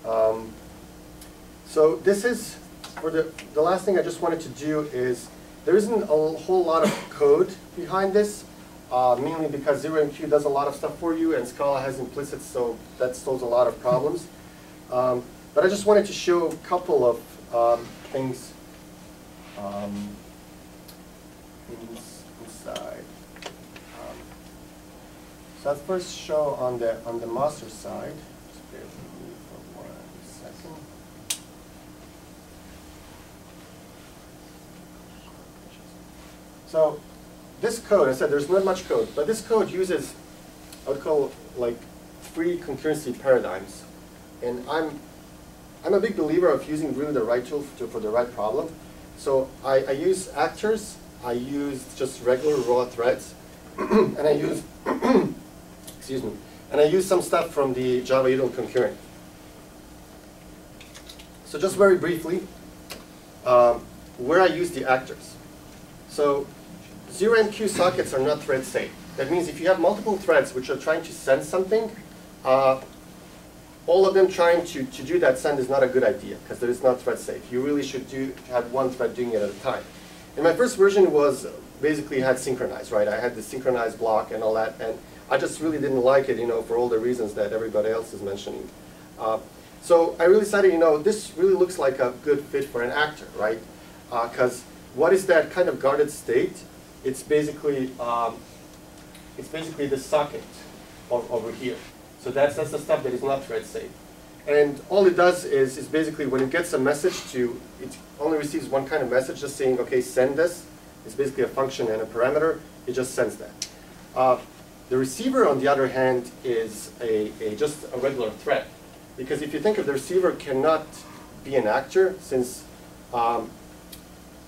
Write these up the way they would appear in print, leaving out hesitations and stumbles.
So this is, for the last thing I just wanted to do is, there isn't a whole lot of code behind this, mainly because 0MQ does a lot of stuff for you, and Scala has implicit, so that solves a lot of problems. But I just wanted to show a couple of things inside. So I'll first show on the master side. Just bear with me for 1 second. So this code, I said there's not much code, but this code uses, I would call like 3 concurrency paradigms. And I'm a big believer of using really the right tool for the right problem. So I use actors, I use just regular raw threads, and I use, excuse me, and I use some stuff from the Java util concurrent. So just very briefly, where I use the actors. So 0MQ sockets are not thread safe. That means if you have multiple threads which are trying to send something, all of them trying to do that send is not a good idea because there is not thread safe. You really should have one thread doing it at a time. And my first version was basically had synchronized, right? I had the synchronized block and all that, and I just really didn't like it, for all the reasons that everybody else is mentioning. So I really decided, this really looks like a good fit for an actor, right? Because what is that kind of guarded state? It's basically the socket over here. So that's the stuff that is not thread safe. And all it does is basically when it gets a message it only receives one kind of message, just saying, okay, send this. It's basically a function and a parameter. It just sends that. The receiver, on the other hand, is just a regular thread. Because if you think of the receiver cannot be an actor, since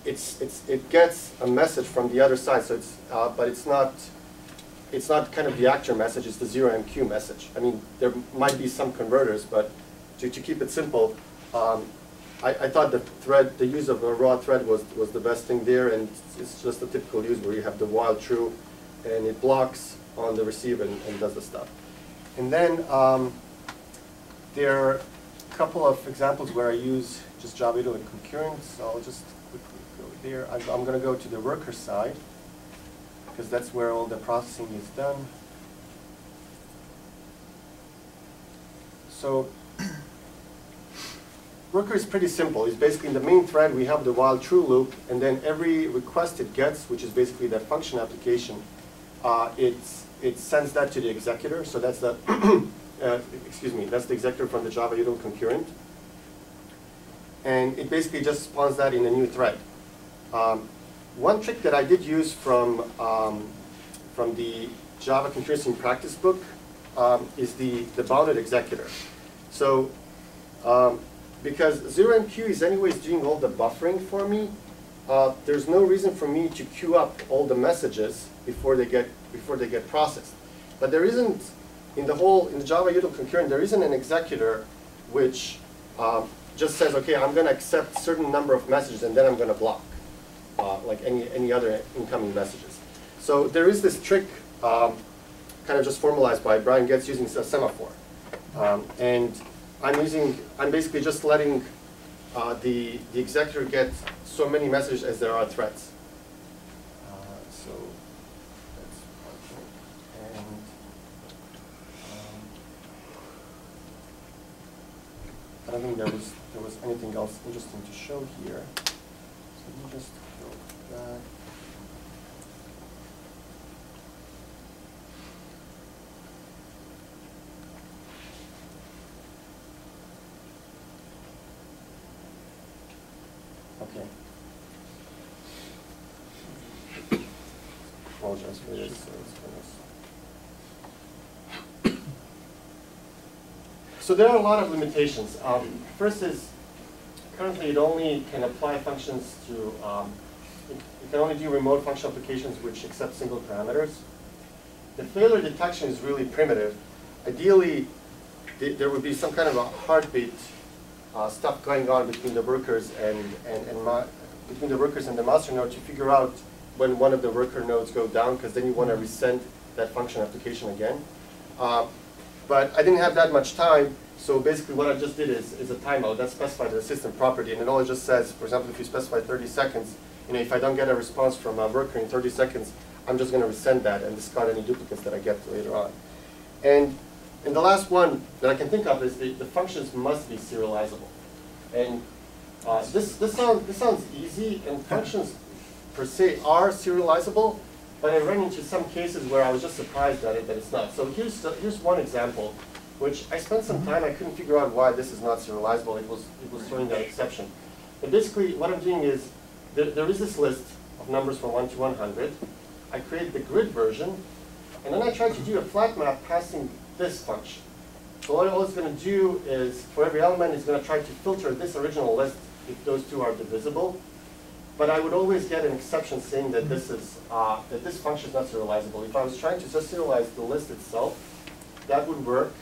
it gets a message from the other side, so but it's not kind of the actor message, it's the 0MQ message. I mean, there might be some converters, but to keep it simple, I thought the use of a raw thread was the best thing there, and it's just a typical use where you have the while true, and it blocks on the receiver and does the stuff. And then there are a couple of examples where I use just Java util and concurrent, so I'll just quickly go there. I'm going to go to the worker side, because that's where all the processing is done. So worker is pretty simple. It's basically in the main thread we have the while true loop, and then every request it gets, which is basically that function application, it sends that to the executor. So that's the excuse me, that's the executor from the Java util concurrent, and it basically just spawns that in a new thread. One trick that I did use from the Java concurrency practice book is the bounded executor. So because 0MQ is anyways doing all the buffering for me, there's no reason for me to queue up all the messages before they get processed. But there isn't in the Java util concurrent, there isn't an executor which just says, okay, I'm going to accept a certain number of messages and then I'm going to block. Like any other incoming messages. So there is this trick kind of just formalized by Brian Getz using a semaphore. And I'm basically just letting the executor get so many messages as there are threads. So that's one thing. And I don't think there was anything else interesting to show here. So let me just go back. Okay. Apologize for this. So there are a lot of limitations. First is, currently it only can apply functions to, it can only do remote function applications which accept single parameters. The failure detection is really primitive. Ideally, there would be some kind of a heartbeat stuff going on between the workers and the master node to figure out when one of the worker nodes go down, because then you want to resend that function application again. But I didn't have that much time, So basically what I just did is a timeout that's specified as a system property, and it only just says, for example, if you specify 30 seconds, if I don't get a response from a worker in 30 seconds, I'm just going to resend that and discard any duplicates that I get later on. And the last one that I can think of is the functions must be serializable. And this sounds easy, and functions per se are serializable, but I ran into some cases where I was just surprised that it's not. So here's one example, which I spent some time, I couldn't figure out why this is not serializable. It was throwing that exception. But basically what I'm doing is, there is this list of numbers from 1 to 100. I create the grid version, and then I try to do a flat map passing this function. So all it's going to do is, for every element, it's going to try to filter this original list if those two are divisible. But I would always get an exception saying that this function is not serializable. If I was trying to just serialize the list itself, that would work.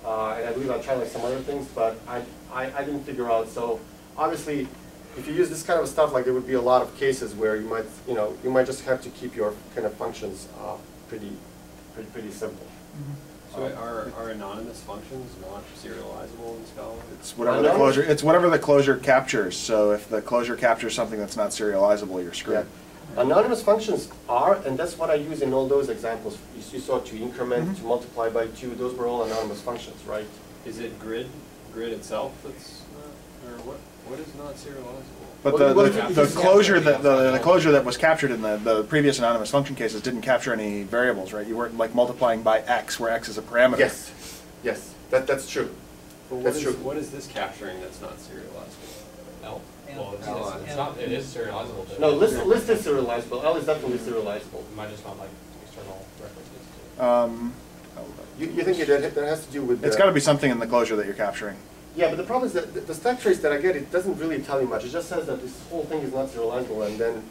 And I believe I tried like some other things, but I didn't figure out. So obviously, if you use this kind of stuff, like there would be a lot of cases where you might just have to keep your kind of functions pretty simple. So are anonymous functions not serializable in Scala? It's whatever the closure. It's whatever the closure captures. So if the closure captures something that's not serializable, you're screwed. Yeah. Anonymous functions are, and that's what I use in all those examples. You saw to increment, to multiply by 2. Those were all anonymous functions, right? Is it grid itself that's not, or what is not serializable? But the closure the closure that was captured in the previous anonymous function cases didn't capture any variables, right? You weren't like multiplying by x, where x is a parameter. Yes, that's true. That's true. What is this capturing that's not serializable? L. Well, it's not. It is serializable. No, list is serializable. L is definitely serializable. Might just not like external references. You think that has to do with? It's got to be something in the closure that you're capturing. Yeah, but the problem is that the stack trace that I get, it doesn't really tell you much. It just says that this whole thing is not serializable, and then,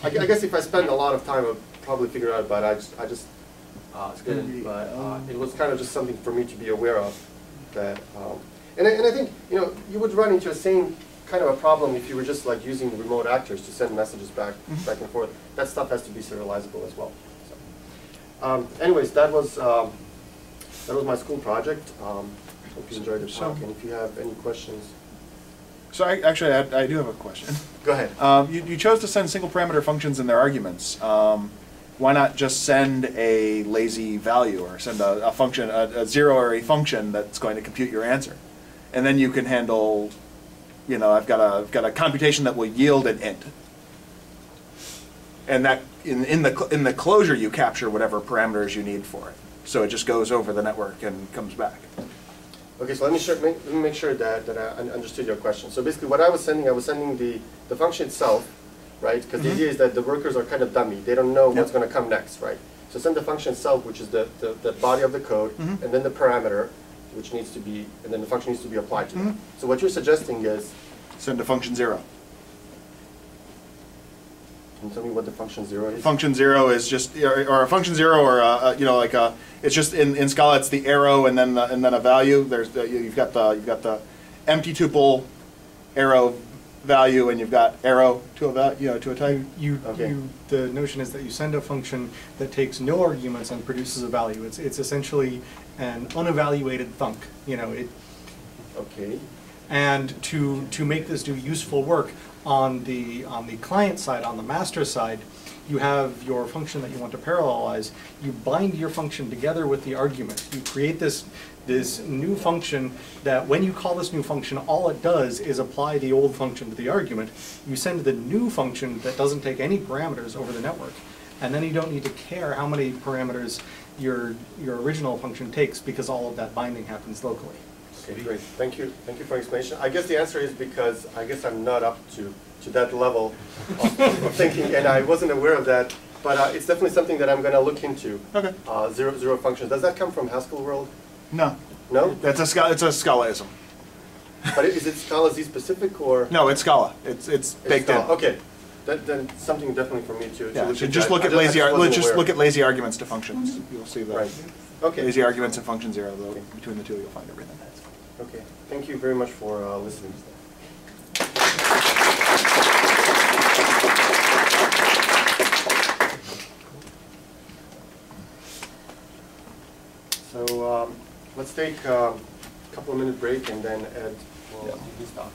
I guess if I spend a lot of time, I'll probably figure out. But it's good. But it was kind of just something for me to be aware of. That, and I think you would run into the same kind of a problem if you were just like using remote actors to send messages back and forth. That stuff has to be serializable as well. So, anyways, that was my school project. Hope you enjoyed the talk, and if you have any questions. So I do have a question. Go ahead. You chose to send single parameter functions in their arguments. Why not just send a lazy value, or send a function, a zero or a function that's going to compute your answer? And then you can handle, I've got a computation that will yield an int. And that in the closure you capture whatever parameters you need for it. So it just goes over the network and comes back. Okay, so let me make sure that I understood your question. So basically what I was sending the function itself, right? Because the idea is that the workers are kind of dummy. They don't know what's going to come next, right? So send the function itself, which is the body of the code, and then the parameter, which needs to be, and then the function needs to be applied to that. So what you're suggesting is? Send a function 0. Can you tell me what the function 0 is? Function 0 is just, or a function 0, or it's just in Scala it's the arrow and then a value. There's you've got the empty tuple arrow value, and you've got arrow to a value, to a type. The notion is that you send a function that takes no arguments and produces a value. It's essentially an unevaluated thunk. Okay. And to make this do useful work on the client side, on the master side, you have your function that you want to parallelize. You bind your function together with the argument. You create this new function that when you call this new function, all it does is apply the old function to the argument. You send the new function that doesn't take any parameters over the network. And then you don't need to care how many parameters your original function takes, because all of that binding happens locally. Okay, great. Thank you for explanation. I guess the answer is because I guess I'm not up to that level of thinking, and I wasn't aware of that. But it's definitely something that I'm going to look into. Okay. Zero functions. Does that come from Haskell World? No. No? It's a Scalaism. But is it Scala Z specific, or? No, it's Scala. It's baked in. Okay. Then something definitely for me to Yeah, look so at. just look at lazy arguments to functions. You'll see that. Right. Okay. Lazy arguments and function 0. Between the two, you'll find everything. Okay. Thank you very much for listening. So let's let's take a couple of minute break and then Ed will Yeah. do his talk.